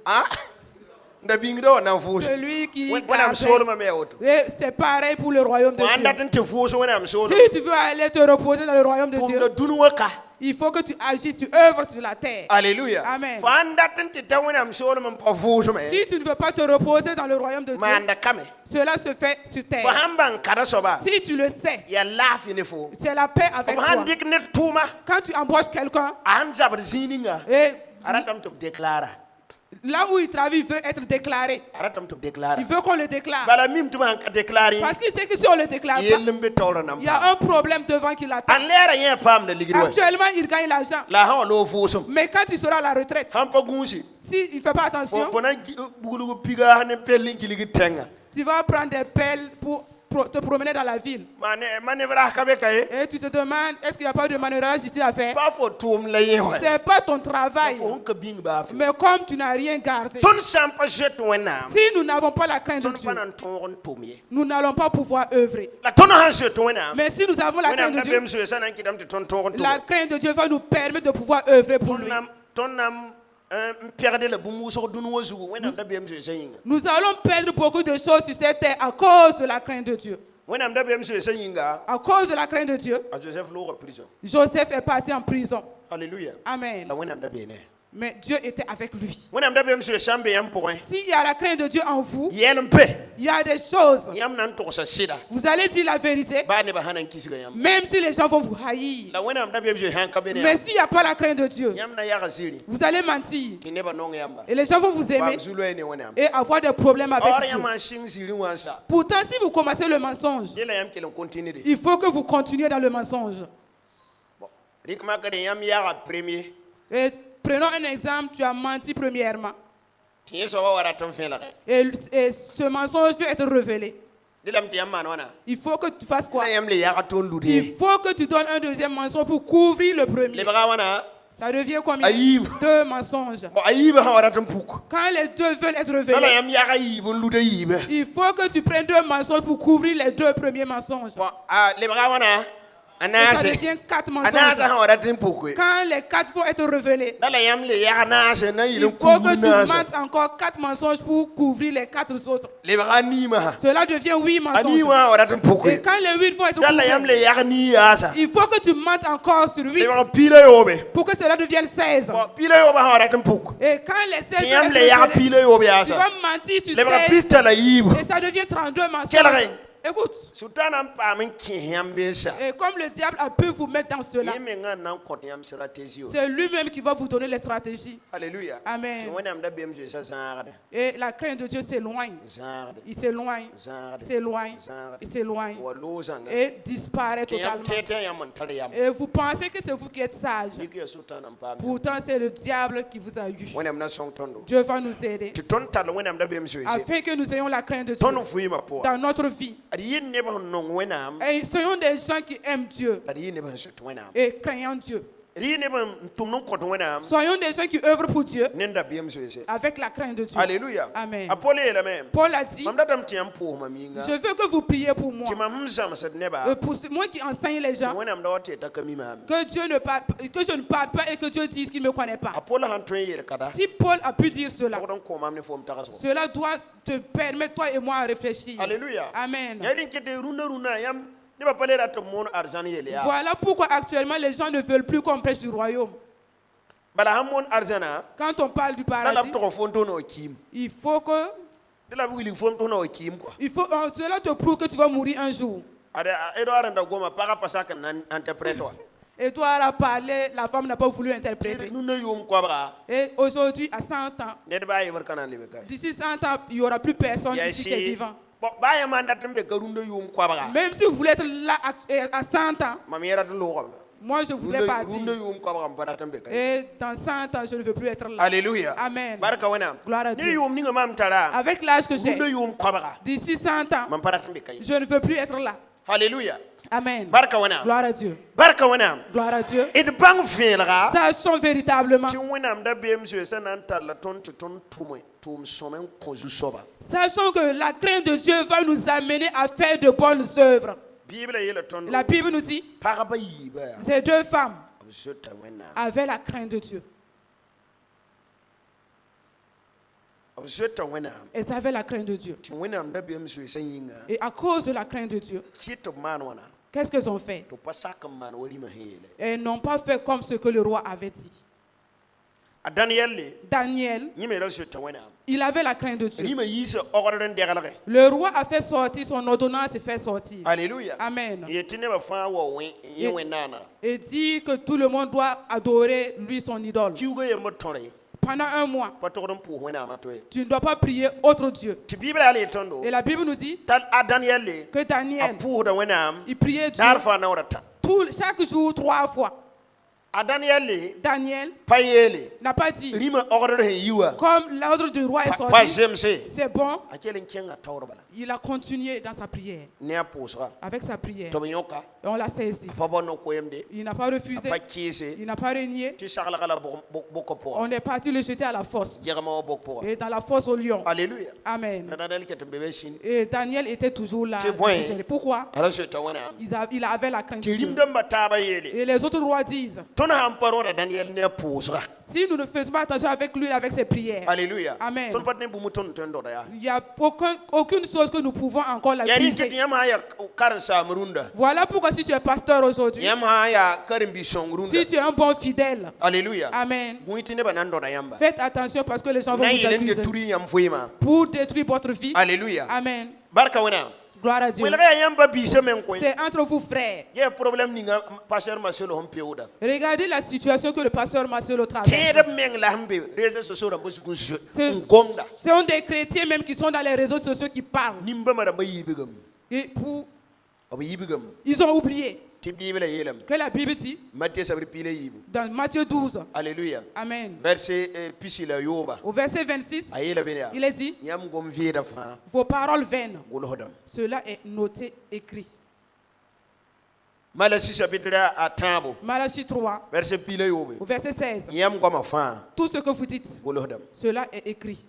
Celui qui c'est pareil pour le royaume de Dieu. Si tu veux aller te reposer dans le royaume de Dieu, il faut que tu agisses, tu œuvres sur la terre.
Alléluia.
Amen. Si tu ne veux pas te reposer dans le royaume de Dieu, cela se fait sur terre. Si tu le sais, c'est la paix avec toi. Quand tu embauches quelqu'un, et là où il travaille, il veut être déclaré. Il veut qu'on le déclare. Parce qu'il sait que si on le déclare pas, il y a un problème devant qui l'attend. Actuellement, il gagne l'argent. Mais quand il sera à la retraite, s'il ne fait pas attention, tu vas prendre des pelles pour te promener dans la ville. Et tu te demandes, est-ce qu'il n'y a pas de manœuvrage ici à faire? C'est pas ton travail. Mais comme tu n'as rien gardé, si nous n'avons pas la crainte de Dieu, nous n'allons pas pouvoir œuvrer. Mais si nous avons la crainte de Dieu, la crainte de Dieu va nous permettre de pouvoir œuvrer pour lui. Nous allons perdre beaucoup de choses sur cette terre à cause de la crainte de Dieu. À cause de la crainte de Dieu, Joseph est parti en prison.
Alléluia.
Amen. Mais Dieu était avec lui. S'il y a la crainte de Dieu en vous, il y a des choses. Vous allez dire la vérité, même si les gens vont vous haïr. Mais s'il n'y a pas la crainte de Dieu, vous allez mentir. Et les gens vont vous aimer et avoir des problèmes avec Dieu. Pourtant, si vous commencez le mensonge, il faut que vous continuiez dans le mensonge. Et prenons un exemple, tu as menti premièrement. Et ce mensonge veut être révélé. Il faut que tu fasses quoi? Il faut que tu donnes un deuxième mensonge pour couvrir le premier. Ça devient combien? 2 mensonges. Quand les deux veulent être révélés, il faut que tu prennes 2 mensonges pour couvrir les 2 premiers mensonges. Et ça devient 4 mensonges. Quand les 4 vont être révélés, il faut que tu mentes encore 4 mensonges pour couvrir les 4 autres. Cela devient 8 mensonges. Et quand les 8 vont être couverts, il faut que tu mentes encore sur 8 pour que cela devienne 16. Et quand les 16 vont être révélés, tu vas mentir sur 16 et ça devient 32 mensonges. Écoute. Et comme le diable a pu vous mettre dans cela, c'est lui-même qui va vous donner les stratégies.
Alléluia.
Amen. Et la crainte de Dieu s'éloigne. Il s'éloigne. S'éloigne. Il s'éloigne. Et disparaît totalement. Et vous pensez que c'est vous qui êtes sage. Pourtant, c'est le diable qui vous a eu. Dieu va nous aider afin que nous ayons la crainte de Dieu dans notre vie. Et soyons des gens qui aiment Dieu et craignant Dieu. Soyons des gens qui œuvrent pour Dieu avec la crainte de Dieu.
Alléluia.
Amen.
Paul
a dit, je veux que vous priez pour moi. Pour moi qui enseigne les gens, que Dieu ne parle, que je ne parle pas et que Dieu dise qu'il ne me connaît pas. Si Paul a pu dire cela, cela doit te permettre, toi et moi, à réfléchir.
Alléluia.
Amen. Voilà pourquoi actuellement les gens ne veulent plus qu'on prêche du royaume. Quand on parle du paradis, il faut que cela te prouve que tu vas mourir un jour. Edouard a parlé, la femme n'a pas voulu interpréter. Et aujourd'hui, à 100 ans, d'ici 100 ans, il n'y aura plus personne ici qui est vivant. Même si vous voulez être là à 100 ans, moi je voudrais partir. Et dans 100 ans, je ne veux plus être là.
Alléluia.
Amen. Gloire à Dieu. Avec l'âge que j'ai, d'ici 100 ans, je ne veux plus être là.
Alléluia.
Amen. Gloire à Dieu. Gloire à Dieu. Sachons véritablement. Sachons que la crainte de Dieu va nous amener à faire de bonnes œuvres. La Bible nous dit, ces 2 femmes avaient la crainte de Dieu. Elles avaient la crainte de Dieu. Et à cause de la crainte de Dieu, qu'est-ce qu'elles ont fait? Elles n'ont pas fait comme ce que le roi avait dit. Daniel, il avait la crainte de Dieu. Le roi a fait sortir son ordonnance et fait sortir.
Alléluia.
Amen. Et dit que tout le monde doit adorer lui son idole. Pendant 1 mois, tu ne dois pas prier autre Dieu. Et la Bible nous dit que Daniel, il priait Dieu chaque jour 3 fois. Daniel n'a pas dit comme l'ordre du roi est sorti, c'est bon. Il a continué dans sa prière. Avec sa prière. Et on l'a saisi. Il n'a pas refusé. Il n'a pas régné. On est parti le jeter à la fosse. Et dans la fosse au lion.
Alléluia.
Amen. Et Daniel était toujours là. Pourquoi? Il avait la crainte de Dieu. Et les autres rois disent, si nous ne faisons pas attention avec lui, avec ses prières.
Alléluia.
Amen. Il n'y a aucune chose que nous pouvons encore l'accuser. Voilà pourquoi si tu es pasteur aujourd'hui, si tu es un bon fidèle,
alléluia.
Amen. Faites attention parce que les gens vont vous accuser pour détruire votre vie.
Alléluia.
Amen. Gloire à Dieu. C'est entre vous frères. Regardez la situation que le pasteur Marcelo traverse. Ce sont des chrétiens même qui sont dans les réseaux sociaux qui parlent. Et ils ont oublié que la Bible dit dans Matthieu 12.
Alléluia.
Amen.
Au
verset 26, il est dit, vos paroles vaines. Cela est noté, écrit.
Malachie chapitre à Tambo.
Malachie 3,
Verset pile yobe.
au verset 16.
Yam comme enfant.
Tout ce que vous dites, cela est écrit.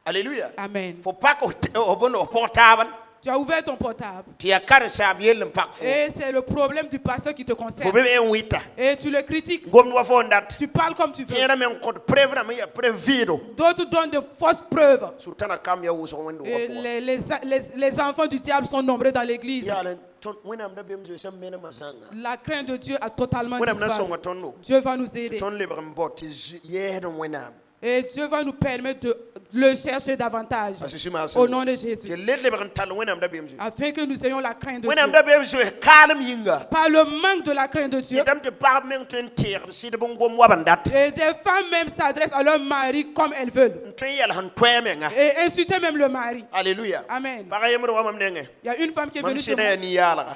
Alléluia.
Amen.
Faut pas qu'au bon au portable.
Tu as ouvert ton portable.
Tu as carré ça bien le pack.
Et c'est le problème du pasteur qui te concerne.
Faut même un huit.
Et tu le critiques. Tu parles comme tu veux. D'autres donnent de fausses preuves. Et les enfants du diable sont nombreux dans l'église. La crainte de Dieu a totalement disparu. Dieu va nous aider. Et Dieu va nous permettre de le chercher davantage. Au nom de Jésus. Afin que nous ayons la crainte de Dieu. Par le manque de la crainte de Dieu. Et des femmes même s'adressent à leur mari comme elles veulent. Et insulter même le mari.
Alléluia.
Amen. Il y a une femme qui est venue chez moi.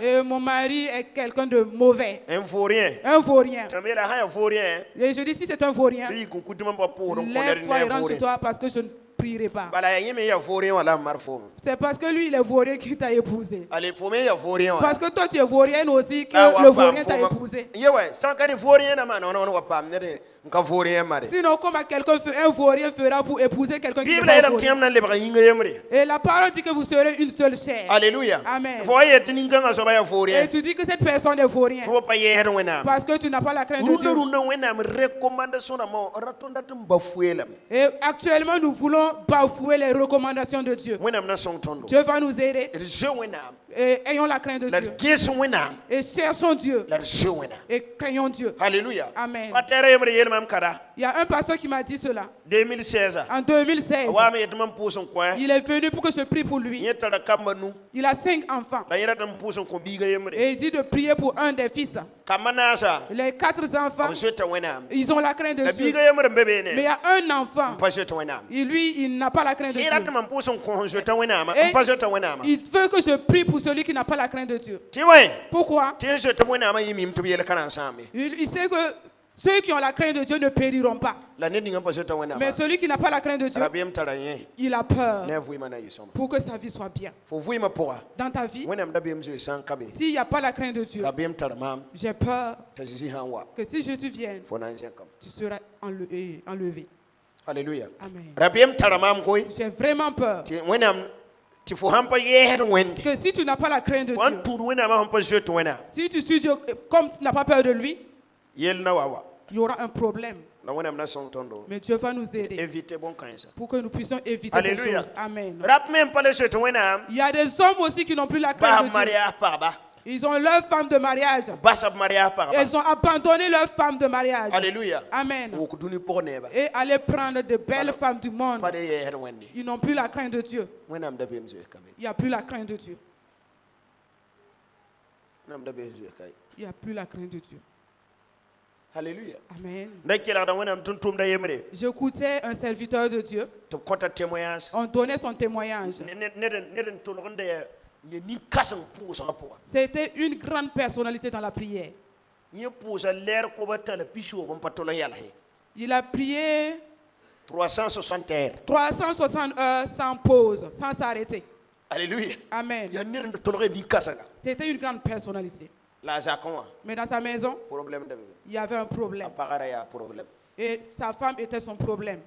Et mon mari est quelqu'un de mauvais. Un vaurien. Et je dis, si c'est un vaurien, lève-toi et rentre chez toi parce que je ne prierai pas. C'est parce que lui, il est vaurien qui t'a épousé. Parce que toi, tu es vaurienne aussi, que le vaurien t'a épousé. Sinon, comment un vaurien fera pour épouser quelqu'un qui n'est pas vaurien? Et la parole dit que vous serez une seule chair.
Alléluia.
Amen. Et tu dis que cette personne est vaurien. Parce que tu n'as pas la crainte de Dieu. Et actuellement, nous voulons bafouer les recommandations de Dieu. Dieu va nous aider. Et ayons la crainte de Dieu. Et cherchons Dieu. Et craignons Dieu.
Alléluia.
Amen. Il y a un pasteur qui m'a dit cela.
2016.
En 2016, il est venu pour que je prie pour lui. Il a 5 enfants. Et il dit de prier pour un des fils. Les 4 enfants, ils ont la crainte de Dieu. Mais il y a un enfant, et lui, il n'a pas la crainte de Dieu. Et il veut que je prie pour celui qui n'a pas la crainte de Dieu. Pourquoi? Il sait que ceux qui ont la crainte de Dieu ne périront pas. Mais celui qui n'a pas la crainte de Dieu, il a peur pour que sa vie soit bien. Dans ta vie, s'il n'y a pas la crainte de Dieu, j'ai peur que si Jésus vient, tu seras enlevé.
Alléluia.
Amen.
J'ai
vraiment peur. Que si tu n'as pas la crainte de Dieu, si tu suis Dieu comme tu n'as pas peur de lui, il y aura un problème. Mais Dieu va nous aider pour que nous puissions éviter ces choses. Amen. Il y a des hommes aussi qui n'ont plus la crainte de Dieu. Ils ont leur femme de mariage. Ils ont abandonné leur femme de mariage.
Alléluia.
Amen. Et aller prendre de belles femmes du monde. Ils n'ont plus la crainte de Dieu. Il n'y a plus la crainte de Dieu. Il n'y a plus la crainte de Dieu.
Alléluia.
Amen. J'écoutais un serviteur de Dieu. On donnait son témoignage. C'était une grande personnalité dans la prière. Il a prié 360 heures sans pause, sans s'arrêter.
Alléluia.
Amen. C'était une grande personnalité. Mais dans sa maison, il y avait un problème. Et sa femme était son problème.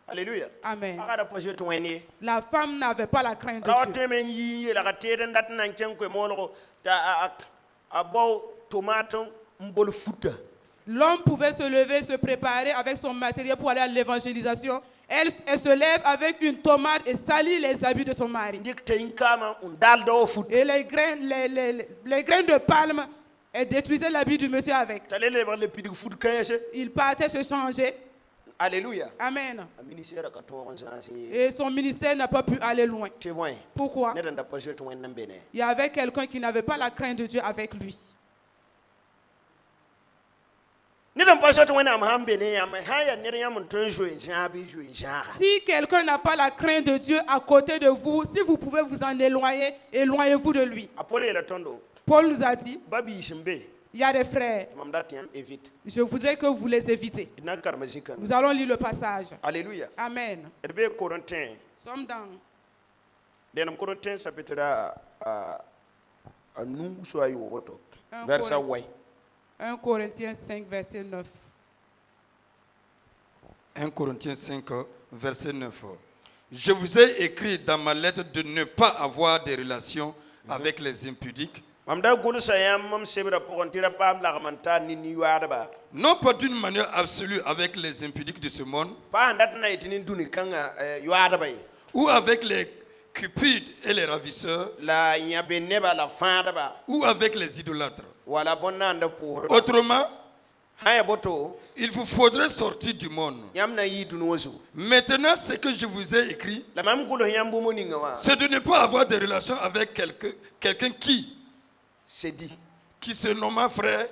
Alléluia.
Amen. La femme n'avait pas la crainte de Dieu. L'homme pouvait se lever, se préparer avec son matériel pour aller à l'évangélisation. Elle se lève avec une tomate et salit les habits de son mari. Et les graines de palme, elle détruisait l'habit du monsieur avec. Il partait se changer.
Alléluia.
Amen. Et son ministère n'a pas pu aller loin. Pourquoi? Il y avait quelqu'un qui n'avait pas la crainte de Dieu avec lui. Si quelqu'un n'a pas la crainte de Dieu à côté de vous, si vous pouvez vous en éloigner, éloignez-vous de lui. Paul nous a dit, il y a des frères, je voudrais que vous les évitez. Nous allons lire le passage.
Alléluia.
Amen. Nous sommes dans
anu so ayo woto verse 1
Corinthiens 5 verset 9.
1 Corinthiens 5 verset 9. Je vous ai écrit dans ma lettre de ne pas avoir des relations avec les impudiques. Non pas d'une manière absolue avec les impudiques de ce monde, ou avec les cupides et les ravisseurs, ou avec les idolâtres. Autrement, il vous faudrait sortir du monde. Maintenant, ce que je vous ai écrit, c'est de ne pas avoir de relations avec quelqu'un qui se nomme frère,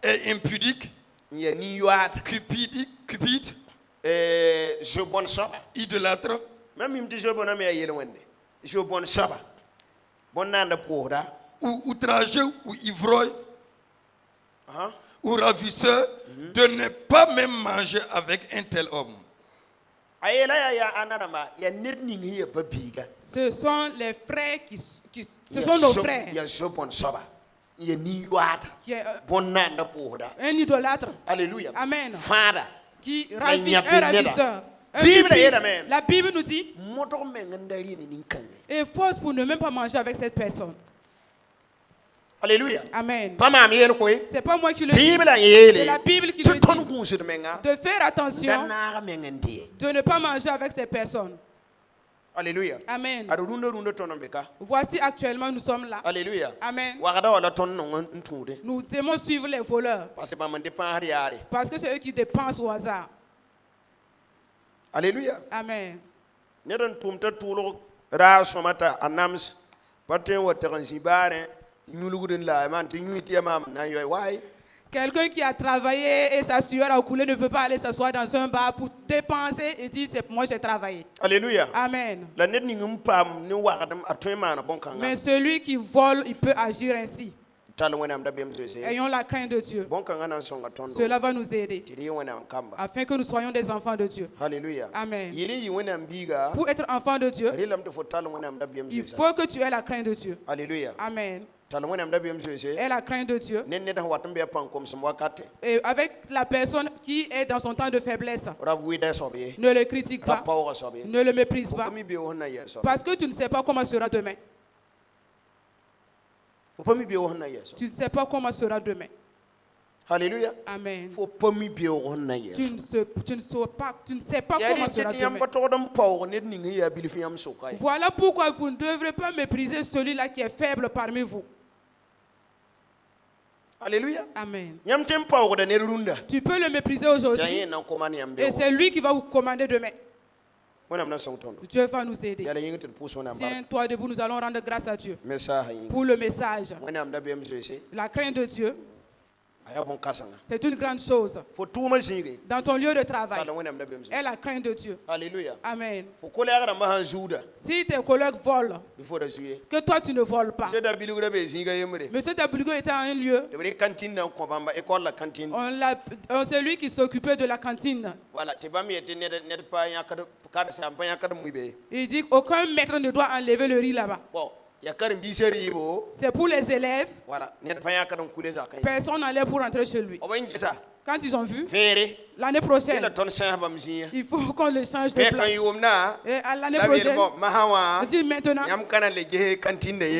est impudique, cupide, idolâtre, ou outrageux, ou ivrogne, ou ravisseur, de ne pas même manger avec un tel homme.
Ce sont les frères ce sont nos frères. Qui est un idolâtre.
Alléluia.
Amen. Qui un ravisseur. La Bible nous dit et force pour ne même pas manger avec cette personne.
Alléluia.
Amen.
C'est
pas moi qui le dis. C'est la Bible qui le dit. De faire attention de ne pas manger avec ces personnes.
Alléluia.
Amen. Voici actuellement nous sommes là.
Alléluia.
Amen. Nous aimons suivre les voleurs. Parce que c'est eux qui dépensent au hasard.
Alléluia.
Amen. Quelqu'un qui a travaillé et sa sueur a coulé ne peut pas aller s'asseoir dans un bar pour dépenser et dire c'est moi j'ai travaillé.
Alléluia.
Amen. Mais celui qui vole, il peut agir ainsi. Ayons la crainte de Dieu. Cela va nous aider afin que nous soyons des enfants de Dieu.
Alléluia.
Amen. Pour être enfant de Dieu, il faut que tu aies la crainte de Dieu.
Alléluia.
Amen. Et la crainte de Dieu. Et avec la personne qui est dans son temps de faiblesse, ne le critique pas, ne le méprise pas, parce que tu ne sais pas comment sera demain. Tu ne sais pas comment sera demain.
Alléluia.
Amen.
Tu
ne sais pas comment sera demain. Voilà pourquoi vous ne devrez pas mépriser celui-là qui est faible parmi vous.
Alléluia.
Amen. Tu peux le mépriser aujourd'hui et c'est lui qui va vous commander demain. Dieu va nous aider. Tiens-toi debout, nous allons rendre grâce à Dieu pour le message. La crainte de Dieu, c'est une grande chose. Dans ton lieu de travail, aie la crainte de Dieu.
Alléluia.
Amen. Si tes collègues volent, que toi tu ne voles pas. Monsieur Dabligo était à un lieu. C'est lui qui s'occupait de la cantine. Il dit qu'aucun maître ne doit enlever le riz là-bas. C'est pour les élèves. Personne n'allait pour rentrer chez lui. Quand ils ont vu, l'année prochaine, il faut qu'on le change de place. Et à l'année prochaine, il dit maintenant,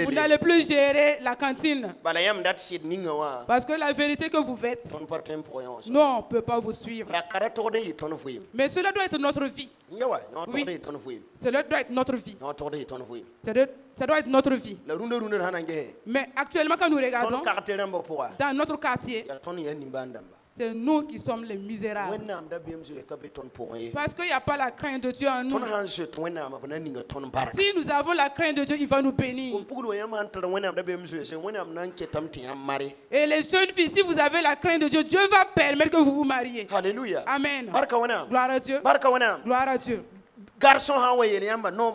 vous n'allez plus gérer la cantine. Parce que la vérité que vous faites, non, on ne peut pas vous suivre. Mais cela doit être notre vie. Oui, cela doit être notre vie. Ça doit être notre vie. Mais actuellement, quand nous regardons, dans notre quartier, c'est nous qui sommes les misérables. Parce qu'il n'y a pas la crainte de Dieu en nous. Si nous avons la crainte de Dieu, il va nous bénir. Et les jeunes filles, si vous avez la crainte de Dieu, Dieu va permettre que vous vous mariez.
Alléluia.
Amen. Gloire à Dieu. Gloire à Dieu.
Garçon, non,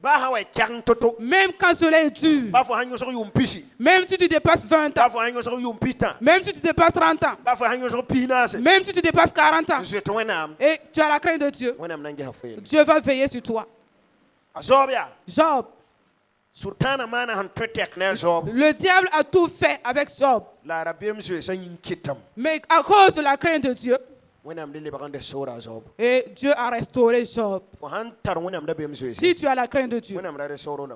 Même quand cela est dur. Même si tu dépasses 20 ans. Même si tu dépasses 30 ans. Même si tu dépasses 40 ans. Et tu as la crainte de Dieu. Dieu va veiller sur toi. Job. Le diable a tout fait avec Job. Mais à cause de la crainte de Dieu, et Dieu a restauré Job. Si tu as la crainte de Dieu,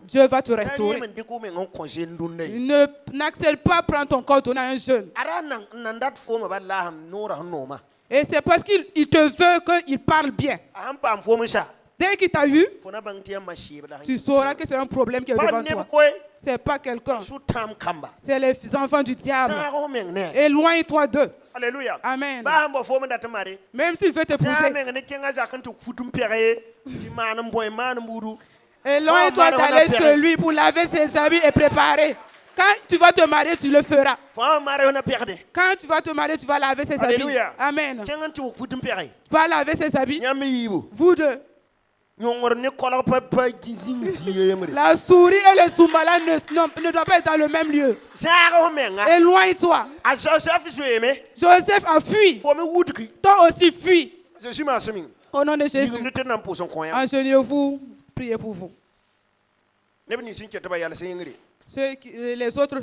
Dieu va te restaurer. N'accepte pas prendre ton corps donner à un jeune. Et c'est parce qu'il te veut qu'il parle bien. Dès qu'il t'a eu, tu sauras que c'est un problème qui est devant toi. Ce n'est pas quelqu'un. C'est les enfants du diable. Éloigne-toi d'eux.
Alléluia.
Amen. Même s'il veut t'épouser, éloigne-toi d'aller chez lui pour laver ses habits et préparer. Quand tu vas te marier, tu le feras. Quand tu vas te marier, tu vas laver ses habits. Amen. Tu vas laver ses habits. Vous deux. La souris et le soumala ne doivent pas être dans le même lieu. Éloigne-toi. Joseph a fui. Toi aussi fuis. Au nom de Jésus. Agenouillez-vous, priez pour vous. Les autres